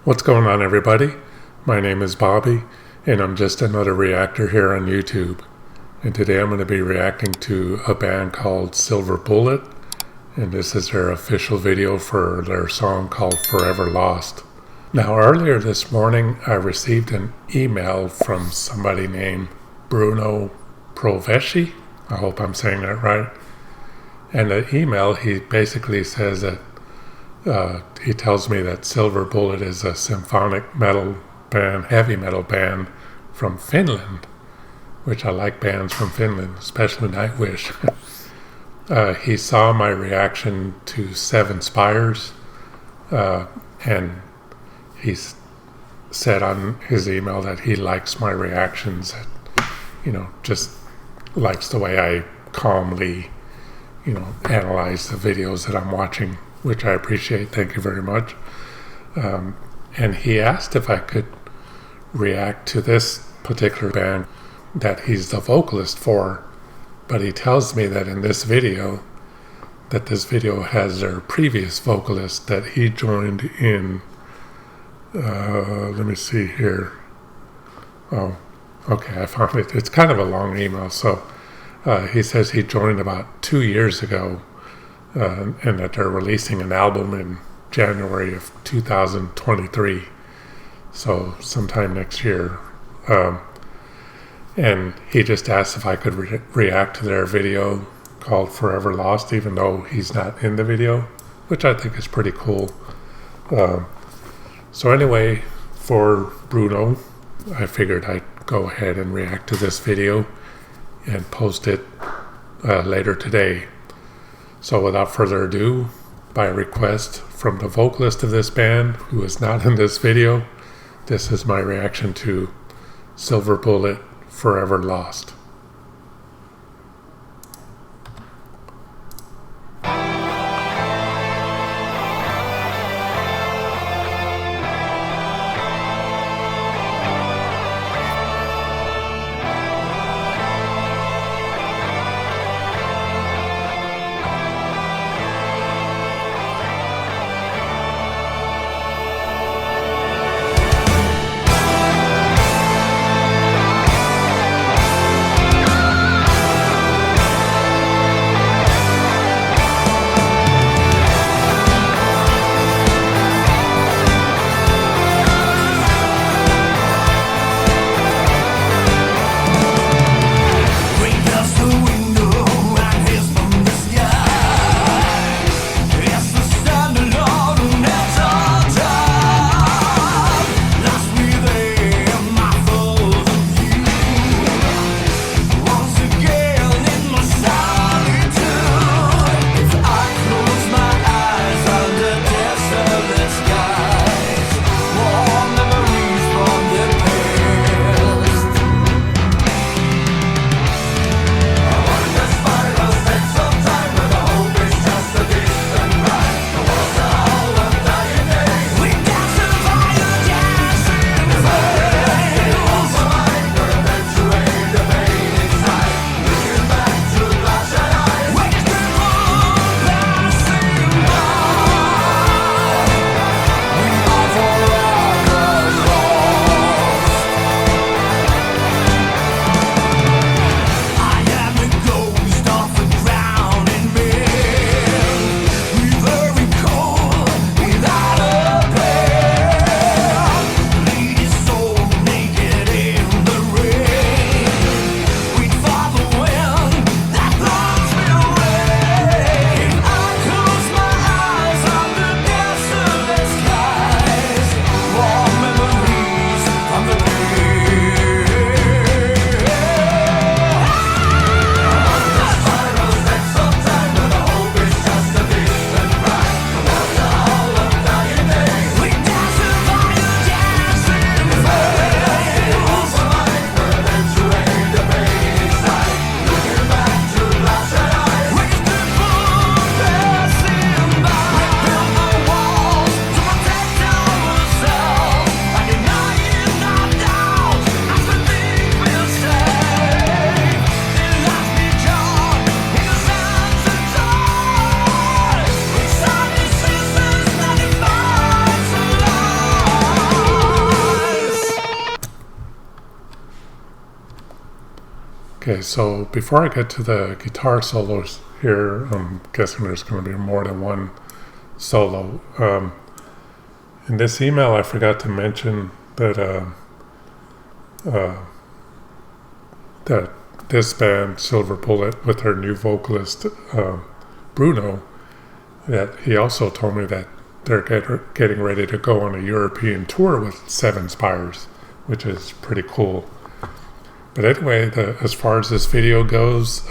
What's going on, everybody? My name is Bobby, and I'm just another reactor here on YouTube. And today I'm going to be reacting to a band called Silver Bullet, and this is their official video for their song called Forever Lost. Now, earlier this morning, I received an email from somebody named Bruno Provesci. I hope I'm saying that right. And the email, he basically says that he tells me that Silver Bullet is a symphonic metal band, heavy metal band from Finland, which I like bands from Finland, especially Nightwish. He saw my reaction to Seven Spires, and he said on his email that he likes my reactions, just likes the way I calmly, analyze the videos that I'm watching, which I appreciate. Thank you very much. And he asked if I could react to this particular band that he's the vocalist for, but he tells me that in this video, that this video has their previous vocalist that he joined in, let me see here. Oh, okay, I found it. It's kind of a long email. So he says he joined about 2 years ago, and that they're releasing an album in January of 2023, so sometime next year. And he just asked if I could react to their video called Forever Lost, even though he's not in the video, which I think is pretty cool. So anyway, for Bruno, I figured I'd go ahead and react to this video and post it later today. So without further ado, by request from the vocalist of this band, who is not in this video, this is my reaction to Silver Bullet, Forever Lost. Okay, so before I get to the guitar solos here, I'm guessing there's going to be more than one solo. In this email, I forgot to mention that that this band, Silver Bullet, with her new vocalist, Bruno, that he also told me that they're getting ready to go on a European tour with Seven Spires, which is pretty cool. But anyway, as far as this video goes,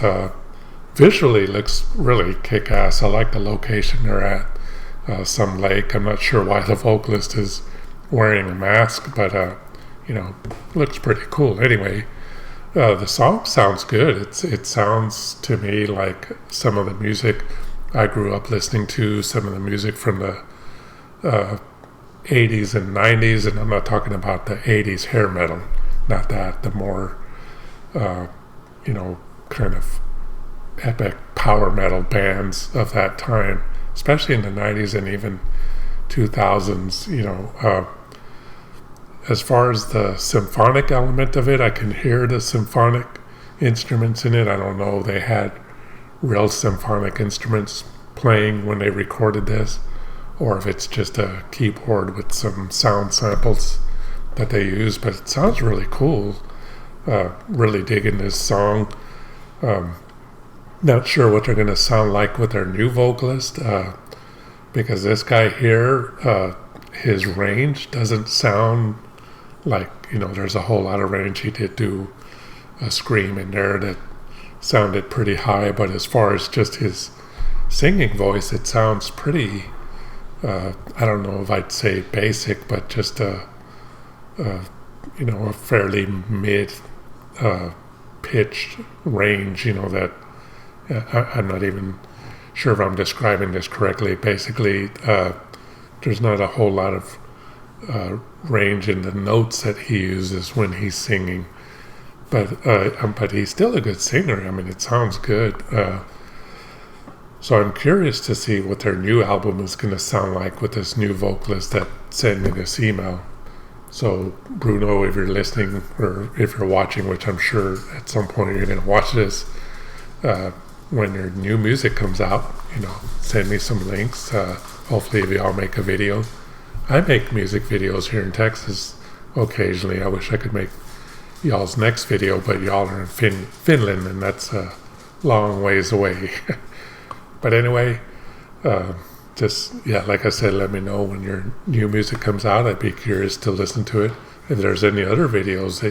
visually looks really kick-ass. I like the location they're at, some lake. I'm not sure why the vocalist is wearing a mask, but looks pretty cool. Anyway, the song sounds good. It sounds to me like some of the music I grew up listening to, some of the music from the 80s and 90s, and I'm not talking about the 80s hair metal, not that, the more kind of epic power metal bands of that time, especially in the 90s and even 2000s. As far as the symphonic element of it, I can hear the symphonic instruments in it. I don't know if they had real symphonic instruments playing when they recorded this, or if it's just a keyboard with some sound samples that they use, but it sounds really cool. Really digging this song. Not sure what they're going to sound like with their new vocalist, because this guy here, his range doesn't sound like, there's a whole lot of range. He did do a scream in there that sounded pretty high, but as far as just his singing voice, it sounds pretty, I don't know if I'd say basic, but just a fairly mid pitched range, that I'm not even sure if I'm describing this correctly. Basically, there's not a whole lot of range in the notes that he uses when he's singing, but he's still a good singer. I mean, it sounds good. So I'm curious to see what their new album is going to sound like with this new vocalist that sent me this email. So Bruno, if you're listening or if you're watching, which I'm sure at some point you're going to watch this, when your new music comes out, send me some links. Hopefully if y'all make a video. I make music videos here in Texas occasionally. I wish I could make y'all's next video, but y'all are in Finland, and that's a long ways away. But anyway, like I said, let me know when your new music comes out. I'd be curious to listen to it. If there's any other videos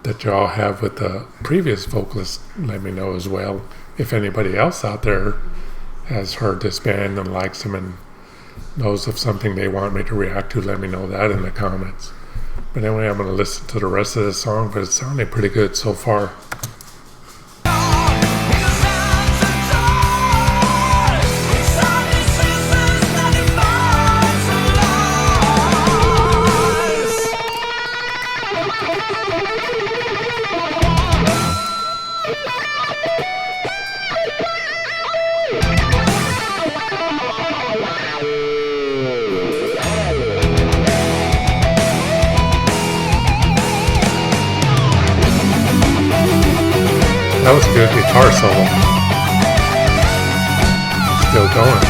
that y'all have with the previous vocalist, let me know as well. If anybody else out there has heard this band and likes them and knows of something they want me to react to, let me know that in the comments. But anyway, I'm going to listen to the rest of the song, but it's sounding pretty good so far. That was a good guitar solo. Still going.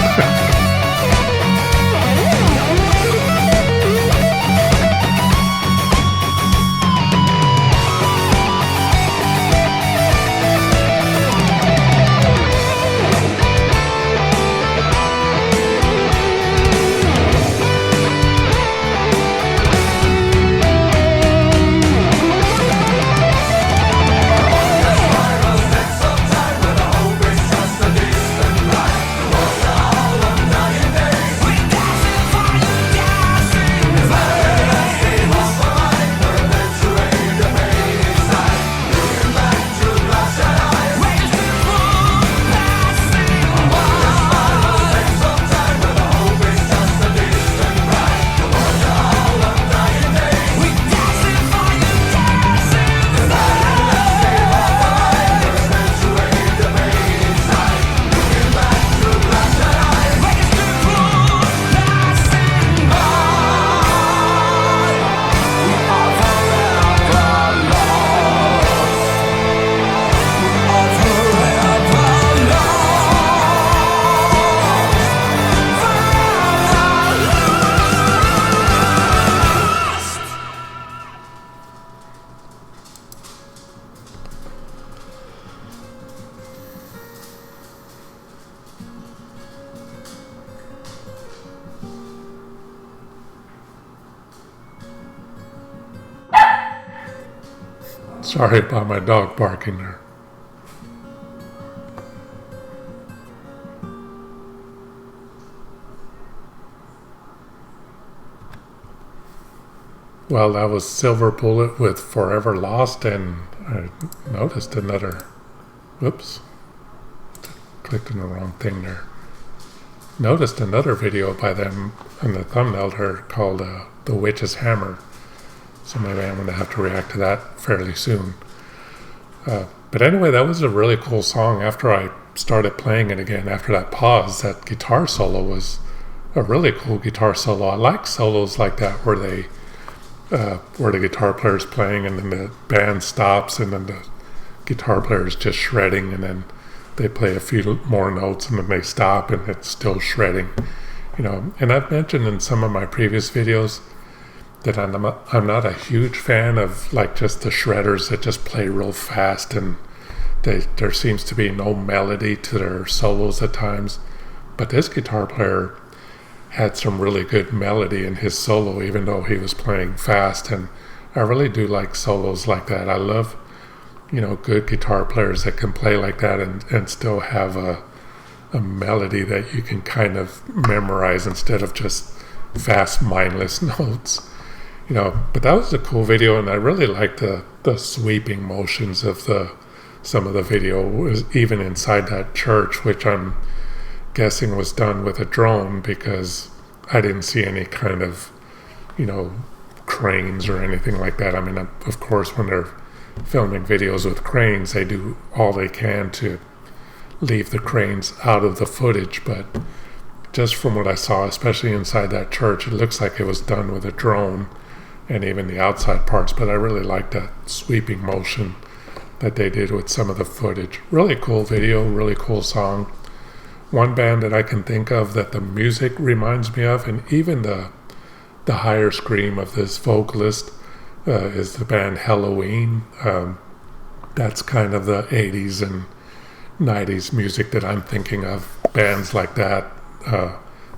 Sorry about my dog barking there. Well, that was Silver Bullet with Forever Lost, and I noticed another, whoops, clicked on the wrong thing there. Noticed another video by them in the thumbnail there called The Witch's Hammer. So maybe I'm going to have to react to that fairly soon. But anyway, that was a really cool song. After I started playing it again, after that pause, that guitar solo was a really cool guitar solo. I like solos like that where the guitar player's playing and then the band stops and then the guitar player is just shredding and then they play a few more notes and then they stop and it's still shredding. And I've mentioned in some of my previous videos that I'm not a huge fan of like just the shredders that just play real fast and there seems to be no melody to their solos at times. But this guitar player had some really good melody in his solo even though he was playing fast, and I really do like solos like that. I love good guitar players that can play like that and still have a melody that you can kind of memorize instead of just fast mindless notes. But that was a cool video, and I really liked the sweeping motions of some of the video was even inside that church, which I'm guessing was done with a drone because I didn't see any kind of cranes or anything like that. I mean, of course, when they're filming videos with cranes, they do all they can to leave the cranes out of the footage, but just from what I saw, especially inside that church, it looks like it was done with a drone, and even the outside parts. But I really like that sweeping motion that they did with some of the footage. Really cool video, really cool song. One band that I can think of that the music reminds me of, and even the higher scream of this vocalist, is the band Halloween. That's kind of the 80s and 90s music that I'm thinking of, bands like that,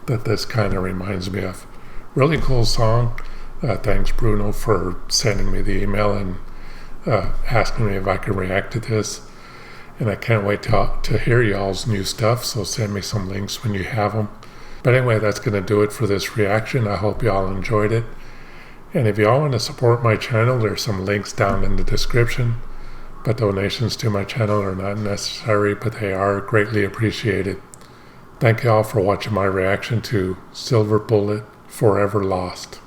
that this kind of reminds me of. Really cool song. Thanks, Bruno, for sending me the email and asking me if I could react to this. And I can't wait to hear y'all's new stuff, so send me some links when you have them. But anyway, that's going to do it for this reaction. I hope y'all enjoyed it. And if y'all want to support my channel, there's some links down in the description. But donations to my channel are not necessary, but they are greatly appreciated. Thank y'all for watching my reaction to Silver Bullet, Forever Lost.